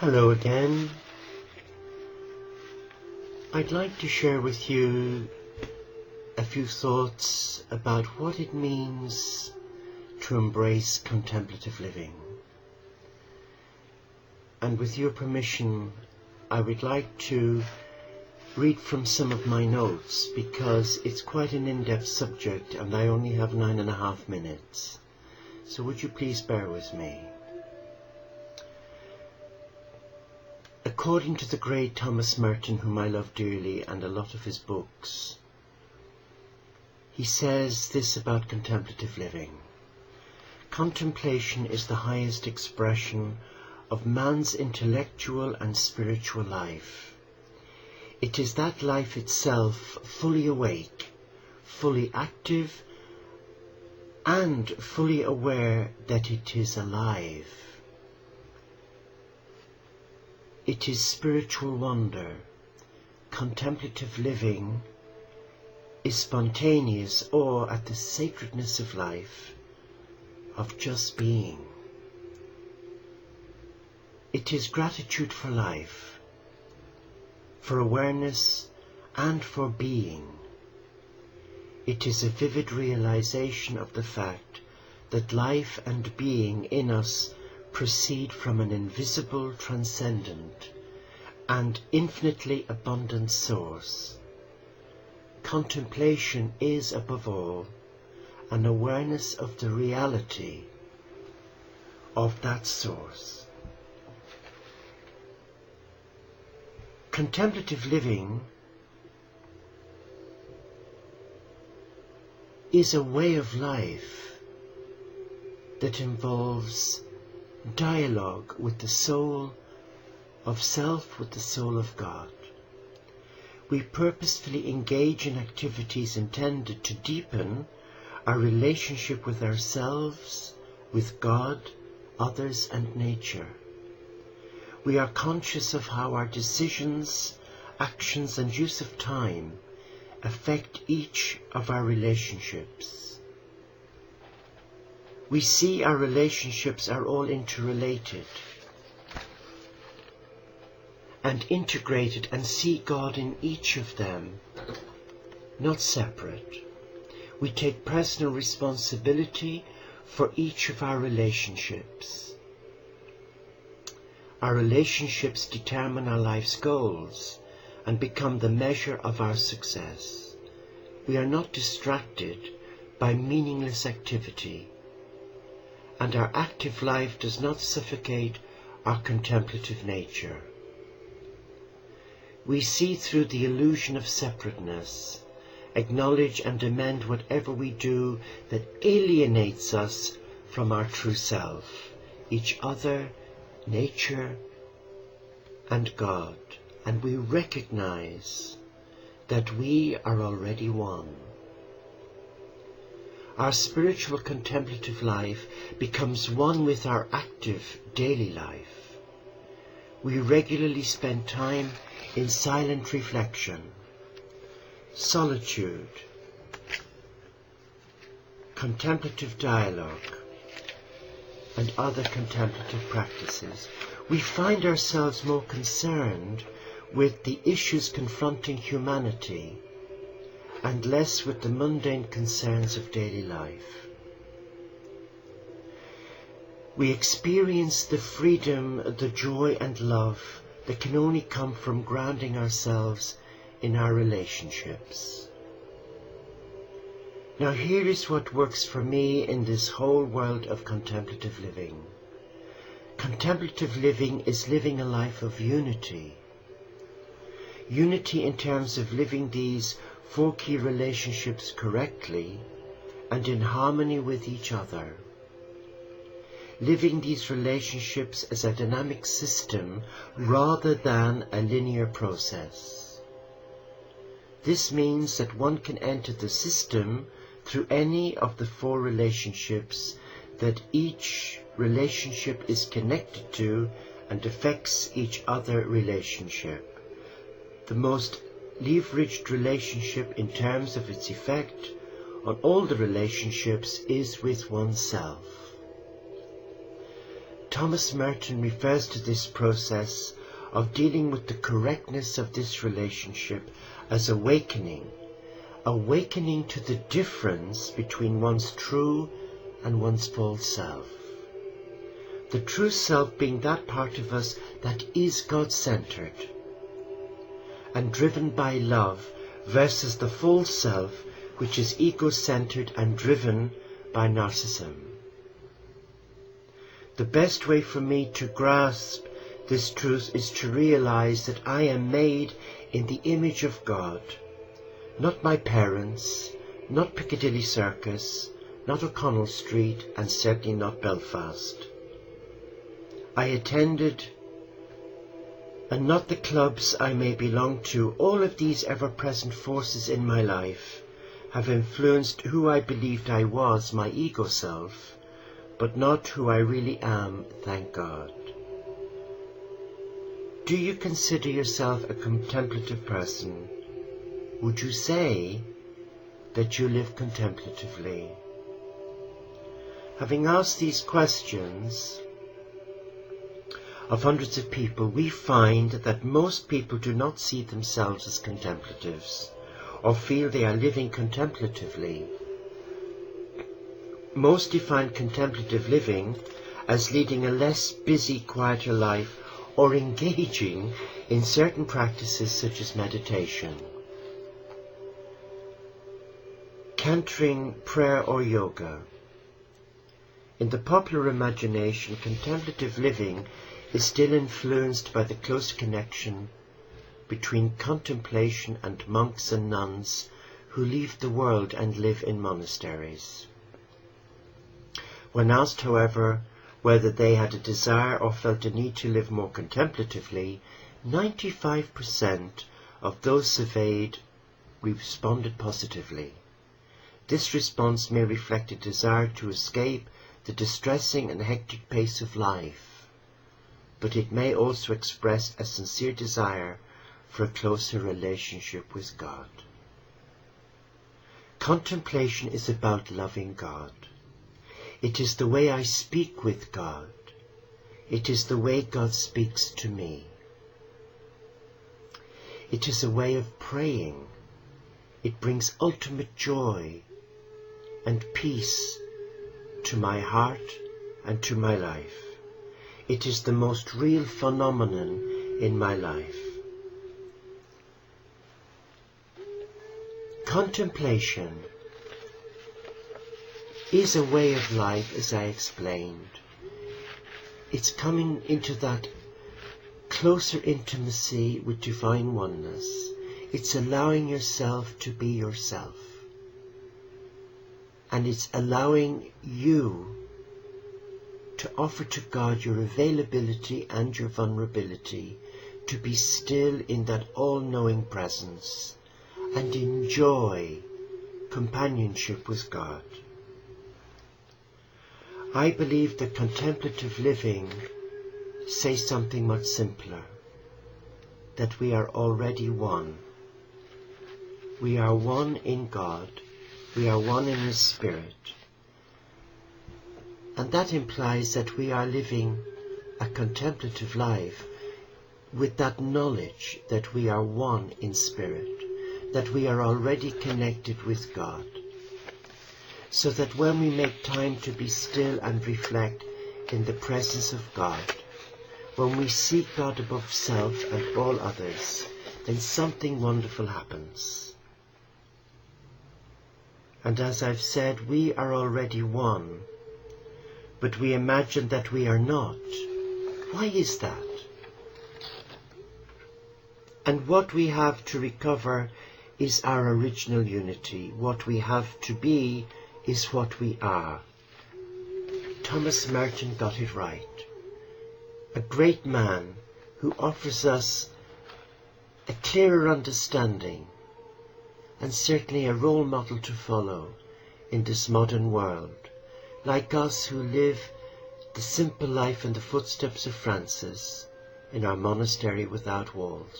Hello again. I'd like to share with you a few thoughts about what it means to embrace contemplative living. And with your permission, I would like to read from some of my notes because it's quite an in-depth subject and I only have 9.5 minutes. So would you please bear with me? According to the great Thomas Merton, whom I love dearly, and a lot of his books, he says this about contemplative living. Contemplation is the highest expression of man's intellectual and spiritual life. It is that life itself, fully awake, fully active, and fully aware that it is alive. It is spiritual wonder. Contemplative living is spontaneous awe at the sacredness of life, of just being. It is gratitude for life, for awareness, and for being. It is a vivid realization of the fact that life and being in us proceed from an invisible, transcendent, and infinitely abundant source. Contemplation is, above all, an awareness of the reality of that source. Contemplative living is a way of life that involves dialogue with the soul of self, with the soul of God. We purposefully engage in activities intended to deepen our relationship with ourselves, with God, others, and nature. We are conscious of how our decisions, actions, and use of time affect each of our relationships. We see our relationships are all interrelated and integrated, and see God in each of them, not separate. We take personal responsibility for each of our relationships. Our relationships determine our life's goals and become the measure of our success. We are not distracted by meaningless activity, and our active life does not suffocate our contemplative nature. We see through the illusion of separateness, acknowledge and amend whatever we do that alienates us from our true self, each other, nature, and God, and we recognize that we are already one. Our spiritual contemplative life becomes one with our active daily life. We regularly spend time in silent reflection, solitude, contemplative dialogue, and other contemplative practices. We find ourselves more concerned with the issues confronting humanity and less with the mundane concerns of daily life. We experience the freedom, the joy and love that can only come from grounding ourselves in our relationships. Now here is what works for me in this whole world of contemplative living. Contemplative living is living a life of unity. Unity in terms of living these 4 key relationships correctly and in harmony with each other. Living these relationships as a dynamic system rather than a linear process. This means that one can enter the system through any of the 4 relationships that each relationship is connected to and affects each other relationship. The most leveraged relationship in terms of its effect on all the relationships is with oneself. Thomas Merton refers to this process of dealing with the correctness of this relationship as awakening to the difference between one's true and one's false self. The true self being that part of us that is God-centered and driven by love, versus the false self which is ego-centered and driven by narcissism. The best way for me to grasp this truth is to realize that I am made in the image of God, not my parents, not Piccadilly Circus, not O'Connell Street, and certainly not Belfast. I attended, and not the clubs I may belong to. All of these ever-present forces in my life have influenced who I believed I was, my ego self, but not who I really am, thank God. Do you consider yourself a contemplative person? Would you say that you live contemplatively? Having asked these questions of hundreds of people, we find that most people do not see themselves as contemplatives or feel they are living contemplatively. Most define contemplative living as leading a less busy, quieter life or engaging in certain practices such as meditation, cantering, prayer or yoga. In the popular imagination, contemplative living is still influenced by the close connection between contemplation and monks and nuns who leave the world and live in monasteries. When asked, however, whether they had a desire or felt a need to live more contemplatively, 95% of those surveyed responded positively. This response may reflect a desire to escape the distressing and hectic pace of life, but it may also express a sincere desire for a closer relationship with God. Contemplation is about loving God. It is the way I speak with God. It is the way God speaks to me. It is a way of praying. It brings ultimate joy and peace to my heart and to my life. It is the most real phenomenon in my life. Contemplation is a way of life, as I explained. It's coming into that closer intimacy with divine oneness. It's allowing yourself to be yourself. And it's allowing you to offer to God your availability and your vulnerability, to be still in that all-knowing presence and enjoy companionship with God. I believe that contemplative living says something much simpler, that we are already one. We are one in God. We are one in His Spirit. And that implies that we are living a contemplative life with that knowledge that we are one in spirit, that we are already connected with God. So that when we make time to be still and reflect in the presence of God, when we seek God above self and all others, then something wonderful happens. And as I've said, we are already one, but we imagine that we are not. Why is that? And what we have to recover is our original unity. What we have to be is what we are. Thomas Merton got it right. A great man who offers us a clearer understanding and certainly a role model to follow in this modern world, like us who live the simple life in the footsteps of Francis in our monastery without walls.